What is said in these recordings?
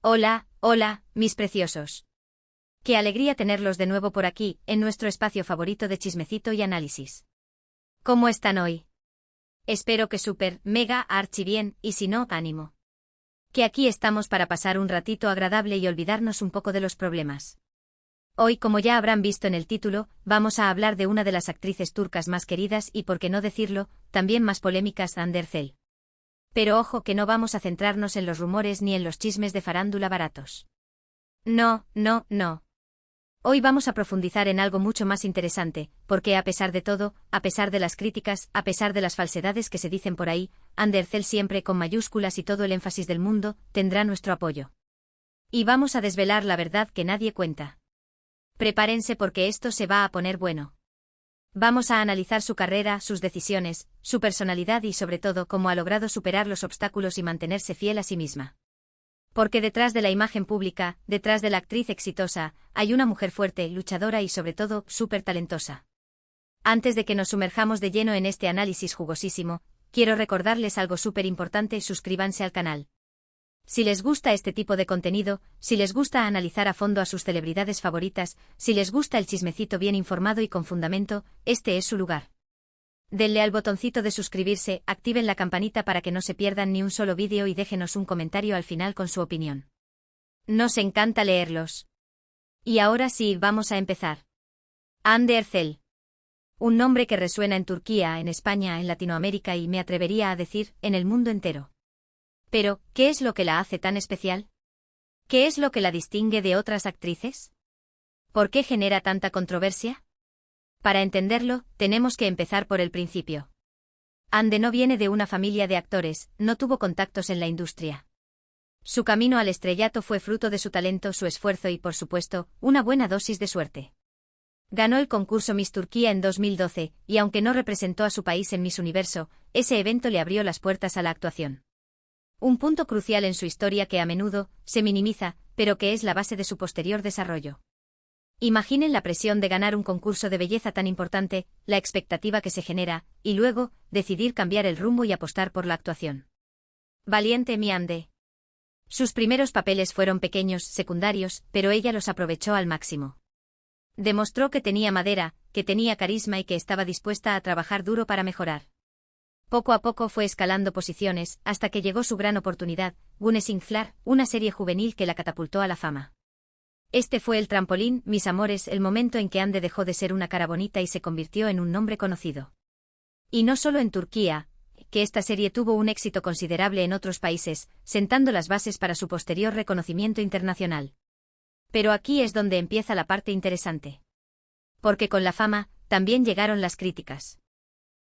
Hola, hola, mis preciosos. Qué alegría tenerlos de nuevo por aquí, en nuestro espacio favorito de chismecito y análisis. ¿Cómo están hoy? Espero que súper, mega, archi bien, y si no, ánimo. Que aquí estamos para pasar un ratito agradable y olvidarnos un poco de los problemas. Hoy, como ya habrán visto en el título, vamos a hablar de una de las actrices turcas más queridas y, por qué no decirlo, también más polémicas, Hande Erçel. Pero ojo que no vamos a centrarnos en los rumores ni en los chismes de farándula baratos. No, no, no. Hoy vamos a profundizar en algo mucho más interesante, porque a pesar de todo, a pesar de las críticas, a pesar de las falsedades que se dicen por ahí, Hande Erçel siempre con mayúsculas y todo el énfasis del mundo, tendrá nuestro apoyo. Y vamos a desvelar la verdad que nadie cuenta. Prepárense porque esto se va a poner bueno. Vamos a analizar su carrera, sus decisiones, su personalidad y sobre todo cómo ha logrado superar los obstáculos y mantenerse fiel a sí misma. Porque detrás de la imagen pública, detrás de la actriz exitosa, hay una mujer fuerte, luchadora y sobre todo, súper talentosa. Antes de que nos sumerjamos de lleno en este análisis jugosísimo, quiero recordarles algo súper importante: suscríbanse al canal. Si les gusta este tipo de contenido, si les gusta analizar a fondo a sus celebridades favoritas, si les gusta el chismecito bien informado y con fundamento, este es su lugar. Denle al botoncito de suscribirse, activen la campanita para que no se pierdan ni un solo vídeo y déjenos un comentario al final con su opinión. Nos encanta leerlos. Y ahora sí, vamos a empezar. Hande Erçel. Un nombre que resuena en Turquía, en España, en Latinoamérica y me atrevería a decir, en el mundo entero. Pero, ¿qué es lo que la hace tan especial? ¿Qué es lo que la distingue de otras actrices? ¿Por qué genera tanta controversia? Para entenderlo, tenemos que empezar por el principio. Hande no viene de una familia de actores, no tuvo contactos en la industria. Su camino al estrellato fue fruto de su talento, su esfuerzo y, por supuesto, una buena dosis de suerte. Ganó el concurso Miss Turquía en 2012, y aunque no representó a su país en Miss Universo, ese evento le abrió las puertas a la actuación. Un punto crucial en su historia que a menudo se minimiza, pero que es la base de su posterior desarrollo. Imaginen la presión de ganar un concurso de belleza tan importante, la expectativa que se genera, y luego, decidir cambiar el rumbo y apostar por la actuación. Valiente mi Hande. Sus primeros papeles fueron pequeños, secundarios, pero ella los aprovechó al máximo. Demostró que tenía madera, que tenía carisma y que estaba dispuesta a trabajar duro para mejorar. Poco a poco fue escalando posiciones, hasta que llegó su gran oportunidad, Güneş Inflar, una serie juvenil que la catapultó a la fama. Este fue el trampolín, mis amores, el momento en que Hande dejó de ser una cara bonita y se convirtió en un nombre conocido. Y no solo en Turquía, que esta serie tuvo un éxito considerable en otros países, sentando las bases para su posterior reconocimiento internacional. Pero aquí es donde empieza la parte interesante. Porque con la fama, también llegaron las críticas.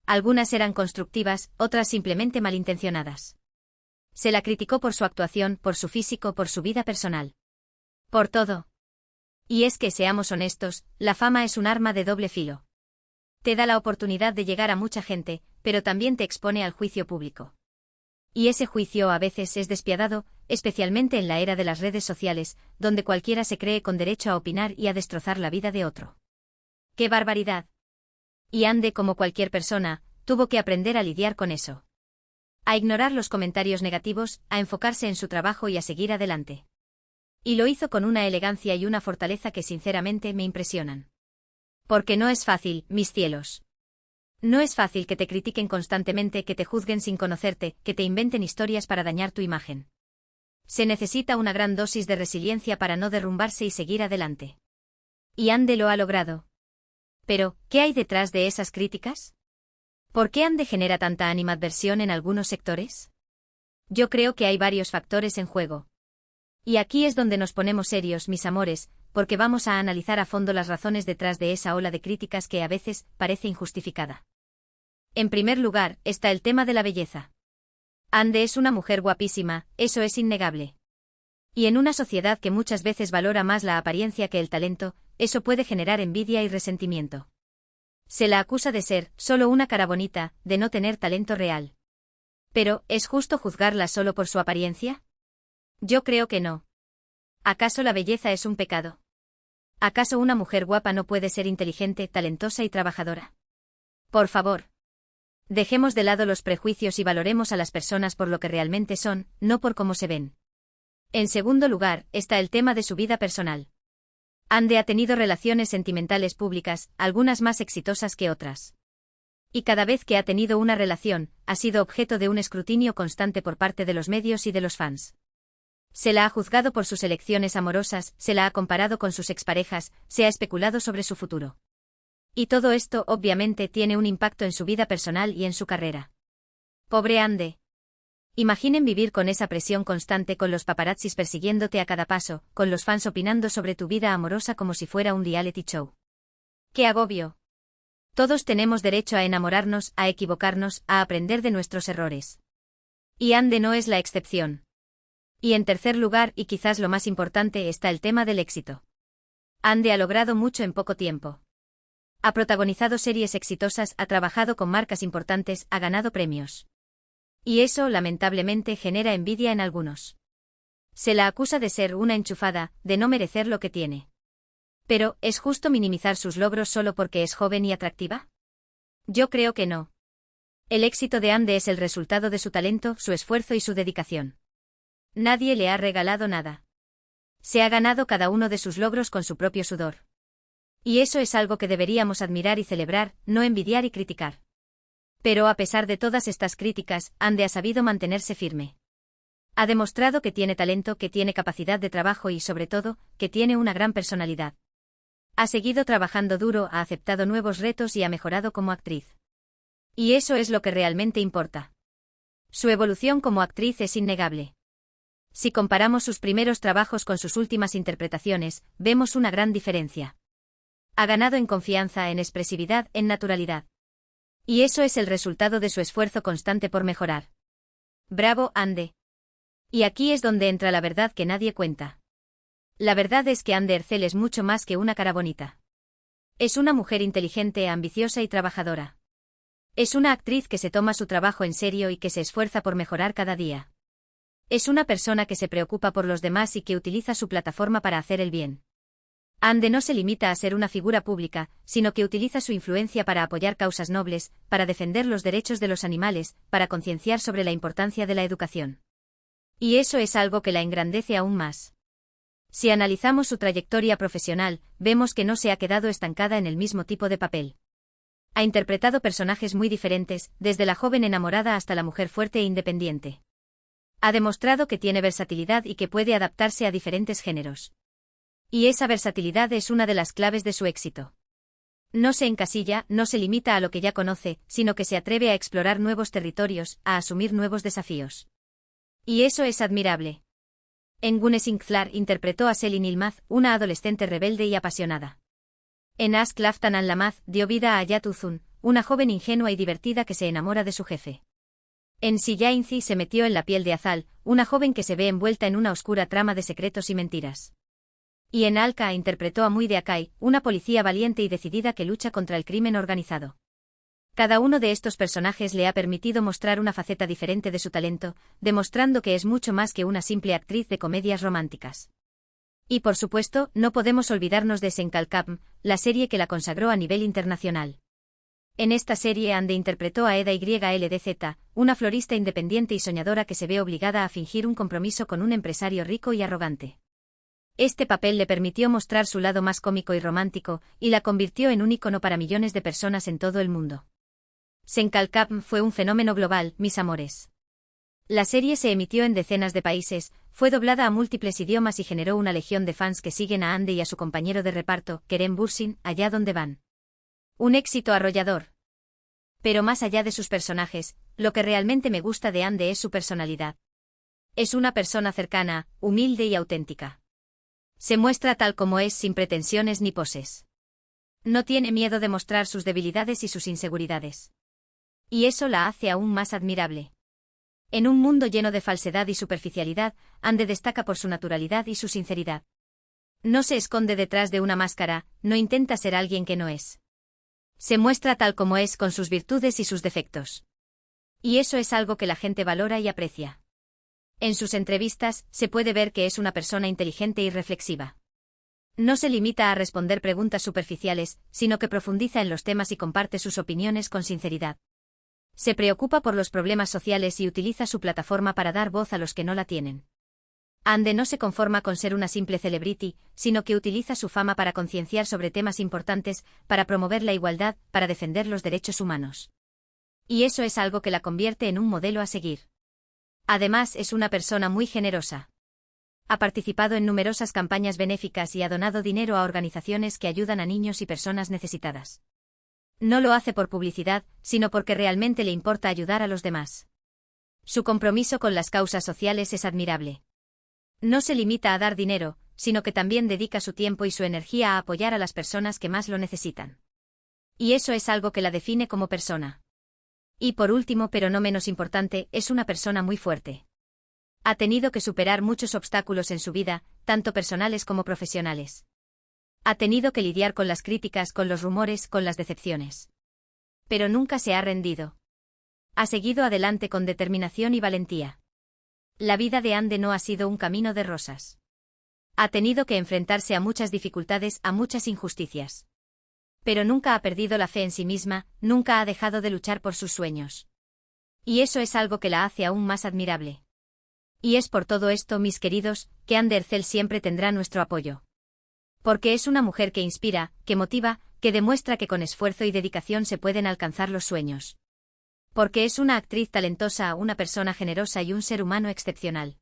Algunas eran constructivas, otras simplemente malintencionadas. Se la criticó por su actuación, por su físico, por su vida personal. Por todo. Y es que, seamos honestos, la fama es un arma de doble filo. Te da la oportunidad de llegar a mucha gente, pero también te expone al juicio público. Y ese juicio a veces es despiadado, especialmente en la era de las redes sociales, donde cualquiera se cree con derecho a opinar y a destrozar la vida de otro. ¡Qué barbaridad! Y Hande, como cualquier persona, tuvo que aprender a lidiar con eso. A ignorar los comentarios negativos, a enfocarse en su trabajo y a seguir adelante. Y lo hizo con una elegancia y una fortaleza que sinceramente me impresionan. Porque no es fácil, mis cielos. No es fácil que te critiquen constantemente, que te juzguen sin conocerte, que te inventen historias para dañar tu imagen. Se necesita una gran dosis de resiliencia para no derrumbarse y seguir adelante. Y Hande lo ha logrado. Pero, ¿qué hay detrás de esas críticas? ¿Por qué Hande genera tanta animadversión en algunos sectores? Yo creo que hay varios factores en juego. Y aquí es donde nos ponemos serios, mis amores, porque vamos a analizar a fondo las razones detrás de esa ola de críticas que a veces parece injustificada. En primer lugar, está el tema de la belleza. Hande es una mujer guapísima, eso es innegable. Y en una sociedad que muchas veces valora más la apariencia que el talento, eso puede generar envidia y resentimiento. Se la acusa de ser solo una cara bonita, de no tener talento real. Pero, ¿es justo juzgarla solo por su apariencia? Yo creo que no. ¿Acaso la belleza es un pecado? ¿Acaso una mujer guapa no puede ser inteligente, talentosa y trabajadora? Por favor. Dejemos de lado los prejuicios y valoremos a las personas por lo que realmente son, no por cómo se ven. En segundo lugar, está el tema de su vida personal. Ande ha tenido relaciones sentimentales públicas, algunas más exitosas que otras. Y cada vez que ha tenido una relación, ha sido objeto de un escrutinio constante por parte de los medios y de los fans. Se la ha juzgado por sus elecciones amorosas, se la ha comparado con sus exparejas, se ha especulado sobre su futuro. Y todo esto, obviamente, tiene un impacto en su vida personal y en su carrera. Pobre Ande. Imaginen vivir con esa presión constante, con los paparazzis persiguiéndote a cada paso, con los fans opinando sobre tu vida amorosa como si fuera un reality show. ¡Qué agobio! Todos tenemos derecho a enamorarnos, a equivocarnos, a aprender de nuestros errores. Y Ande no es la excepción. Y en tercer lugar, y quizás lo más importante, está el tema del éxito. Ande ha logrado mucho en poco tiempo. Ha protagonizado series exitosas, ha trabajado con marcas importantes, ha ganado premios. Y eso, lamentablemente, genera envidia en algunos. Se la acusa de ser una enchufada, de no merecer lo que tiene. Pero, ¿es justo minimizar sus logros solo porque es joven y atractiva? Yo creo que no. El éxito de Ande es el resultado de su talento, su esfuerzo y su dedicación. Nadie le ha regalado nada. Se ha ganado cada uno de sus logros con su propio sudor. Y eso es algo que deberíamos admirar y celebrar, no envidiar y criticar. Pero a pesar de todas estas críticas, Ande ha sabido mantenerse firme. Ha demostrado que tiene talento, que tiene capacidad de trabajo y, sobre todo, que tiene una gran personalidad. Ha seguido trabajando duro, ha aceptado nuevos retos y ha mejorado como actriz. Y eso es lo que realmente importa. Su evolución como actriz es innegable. Si comparamos sus primeros trabajos con sus últimas interpretaciones, vemos una gran diferencia. Ha ganado en confianza, en expresividad, en naturalidad. Y eso es el resultado de su esfuerzo constante por mejorar. ¡Bravo, Ande! Y aquí es donde entra la verdad que nadie cuenta. La verdad es que Ande Ercel es mucho más que una cara bonita. Es una mujer inteligente, ambiciosa y trabajadora. Es una actriz que se toma su trabajo en serio y que se esfuerza por mejorar cada día. Es una persona que se preocupa por los demás y que utiliza su plataforma para hacer el bien. Ande no se limita a ser una figura pública, sino que utiliza su influencia para apoyar causas nobles, para defender los derechos de los animales, para concienciar sobre la importancia de la educación. Y eso es algo que la engrandece aún más. Si analizamos su trayectoria profesional, vemos que no se ha quedado estancada en el mismo tipo de papel. Ha interpretado personajes muy diferentes, desde la joven enamorada hasta la mujer fuerte e independiente. Ha demostrado que tiene versatilidad y que puede adaptarse a diferentes géneros. Y esa versatilidad es una de las claves de su éxito. No se encasilla, no se limita a lo que ya conoce, sino que se atreve a explorar nuevos territorios, a asumir nuevos desafíos. Y eso es admirable. En Gunesinklar interpretó a Selin Yılmaz, una adolescente rebelde y apasionada. En Ask Laftan An Lamaz dio vida a Hayat Uzun, una joven ingenua y divertida que se enamora de su jefe. En Siyainzi se metió en la piel de Azal, una joven que se ve envuelta en una oscura trama de secretos y mentiras. Y en Alka interpretó a Mui de Akai, una policía valiente y decidida que lucha contra el crimen organizado. Cada uno de estos personajes le ha permitido mostrar una faceta diferente de su talento, demostrando que es mucho más que una simple actriz de comedias románticas. Y por supuesto, no podemos olvidarnos de Senkalkapm, la serie que la consagró a nivel internacional. En esta serie Ande interpretó a Eda YLDZ, una florista independiente y soñadora que se ve obligada a fingir un compromiso con un empresario rico y arrogante. Este papel le permitió mostrar su lado más cómico y romántico, y la convirtió en un ícono para millones de personas en todo el mundo. Senkalkapm fue un fenómeno global, mis amores. La serie se emitió en decenas de países, fue doblada a múltiples idiomas y generó una legión de fans que siguen a Ande y a su compañero de reparto, Kerem Bürsin, allá donde van. Un éxito arrollador. Pero más allá de sus personajes, lo que realmente me gusta de Ande es su personalidad. Es una persona cercana, humilde y auténtica. Se muestra tal como es sin pretensiones ni poses. No tiene miedo de mostrar sus debilidades y sus inseguridades. Y eso la hace aún más admirable. En un mundo lleno de falsedad y superficialidad, Ande destaca por su naturalidad y su sinceridad. No se esconde detrás de una máscara, no intenta ser alguien que no es. Se muestra tal como es con sus virtudes y sus defectos. Y eso es algo que la gente valora y aprecia. En sus entrevistas, se puede ver que es una persona inteligente y reflexiva. No se limita a responder preguntas superficiales, sino que profundiza en los temas y comparte sus opiniones con sinceridad. Se preocupa por los problemas sociales y utiliza su plataforma para dar voz a los que no la tienen. Ande no se conforma con ser una simple celebrity, sino que utiliza su fama para concienciar sobre temas importantes, para promover la igualdad, para defender los derechos humanos. Y eso es algo que la convierte en un modelo a seguir. Además, es una persona muy generosa. Ha participado en numerosas campañas benéficas y ha donado dinero a organizaciones que ayudan a niños y personas necesitadas. No lo hace por publicidad, sino porque realmente le importa ayudar a los demás. Su compromiso con las causas sociales es admirable. No se limita a dar dinero, sino que también dedica su tiempo y su energía a apoyar a las personas que más lo necesitan. Y eso es algo que la define como persona. Y por último, pero no menos importante, es una persona muy fuerte. Ha tenido que superar muchos obstáculos en su vida, tanto personales como profesionales. Ha tenido que lidiar con las críticas, con los rumores, con las decepciones. Pero nunca se ha rendido. Ha seguido adelante con determinación y valentía. La vida de Ande no ha sido un camino de rosas. Ha tenido que enfrentarse a muchas dificultades, a muchas injusticias. Pero nunca ha perdido la fe en sí misma, nunca ha dejado de luchar por sus sueños. Y eso es algo que la hace aún más admirable. Y es por todo esto, mis queridos, que Ande Ercel siempre tendrá nuestro apoyo. Porque es una mujer que inspira, que motiva, que demuestra que con esfuerzo y dedicación se pueden alcanzar los sueños. Porque es una actriz talentosa, una persona generosa y un ser humano excepcional.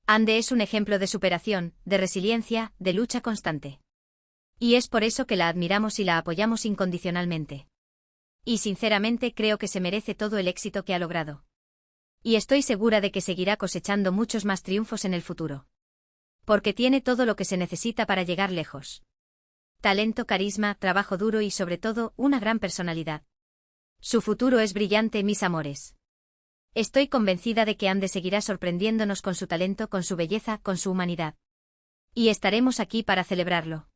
Ande es un ejemplo de superación, de resiliencia, de lucha constante. Y es por eso que la admiramos y la apoyamos incondicionalmente. Y sinceramente creo que se merece todo el éxito que ha logrado. Y estoy segura de que seguirá cosechando muchos más triunfos en el futuro. Porque tiene todo lo que se necesita para llegar lejos. Talento, carisma, trabajo duro y sobre todo, una gran personalidad. Su futuro es brillante, mis amores. Estoy convencida de que Ande seguirá sorprendiéndonos con su talento, con su belleza, con su humanidad. Y estaremos aquí para celebrarlo.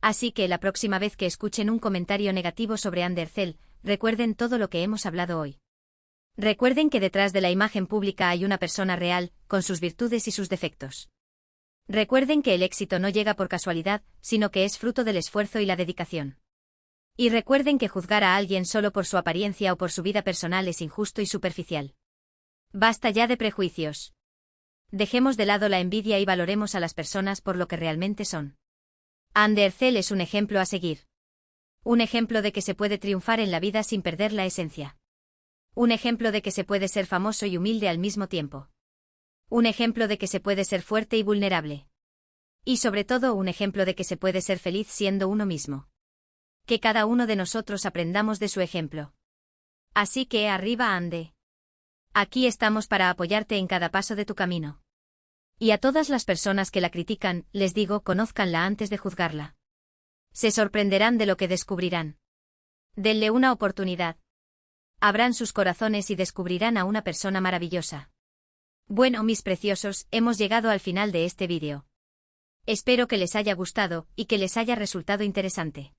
Así que la próxima vez que escuchen un comentario negativo sobre Ande Ercel, recuerden todo lo que hemos hablado hoy. Recuerden que detrás de la imagen pública hay una persona real, con sus virtudes y sus defectos. Recuerden que el éxito no llega por casualidad, sino que es fruto del esfuerzo y la dedicación. Y recuerden que juzgar a alguien solo por su apariencia o por su vida personal es injusto y superficial. Basta ya de prejuicios. Dejemos de lado la envidia y valoremos a las personas por lo que realmente son. Ande Ercel es un ejemplo a seguir. Un ejemplo de que se puede triunfar en la vida sin perder la esencia. Un ejemplo de que se puede ser famoso y humilde al mismo tiempo. Un ejemplo de que se puede ser fuerte y vulnerable. Y sobre todo un ejemplo de que se puede ser feliz siendo uno mismo. Que cada uno de nosotros aprendamos de su ejemplo. Así que arriba Ande. Aquí estamos para apoyarte en cada paso de tu camino. Y a todas las personas que la critican, les digo, conózcanla antes de juzgarla. Se sorprenderán de lo que descubrirán. Denle una oportunidad. Abran sus corazones y descubrirán a una persona maravillosa. Bueno, mis preciosos, hemos llegado al final de este vídeo. Espero que les haya gustado y que les haya resultado interesante.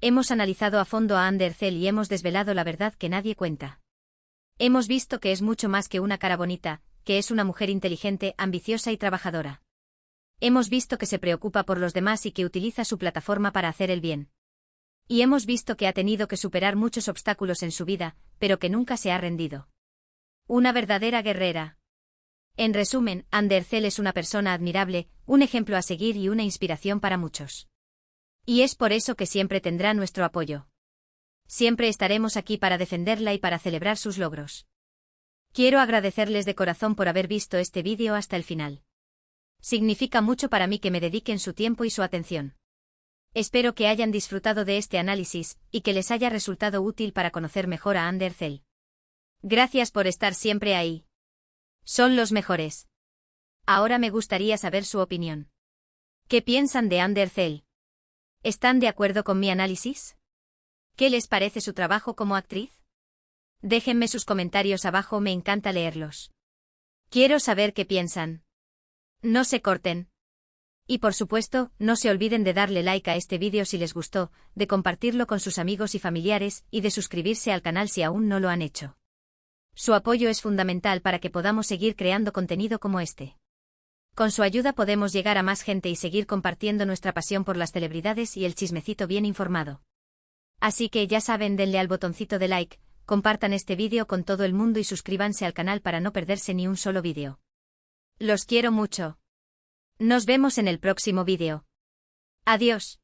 Hemos analizado a fondo a Ande Ercel y hemos desvelado la verdad que nadie cuenta. Hemos visto que es mucho más que una cara bonita, que es una mujer inteligente, ambiciosa y trabajadora. Hemos visto que se preocupa por los demás y que utiliza su plataforma para hacer el bien. Y hemos visto que ha tenido que superar muchos obstáculos en su vida, pero que nunca se ha rendido. Una verdadera guerrera. En resumen, Ande Ercel es una persona admirable, un ejemplo a seguir y una inspiración para muchos. Y es por eso que siempre tendrá nuestro apoyo. Siempre estaremos aquí para defenderla y para celebrar sus logros. Quiero agradecerles de corazón por haber visto este vídeo hasta el final. Significa mucho para mí que me dediquen su tiempo y su atención. Espero que hayan disfrutado de este análisis, y que les haya resultado útil para conocer mejor a Ande Ercel. Gracias por estar siempre ahí. Son los mejores. Ahora me gustaría saber su opinión. ¿Qué piensan de Ande Ercel? ¿Están de acuerdo con mi análisis? ¿Qué les parece su trabajo como actriz? Déjenme sus comentarios abajo, me encanta leerlos. Quiero saber qué piensan. No se corten. Y por supuesto, no se olviden de darle like a este vídeo si les gustó, de compartirlo con sus amigos y familiares, y de suscribirse al canal si aún no lo han hecho. Su apoyo es fundamental para que podamos seguir creando contenido como este. Con su ayuda podemos llegar a más gente y seguir compartiendo nuestra pasión por las celebridades y el chismecito bien informado. Así que ya saben, denle al botoncito de like, compartan este vídeo con todo el mundo y suscríbanse al canal para no perderse ni un solo vídeo. Los quiero mucho. Nos vemos en el próximo vídeo. Adiós.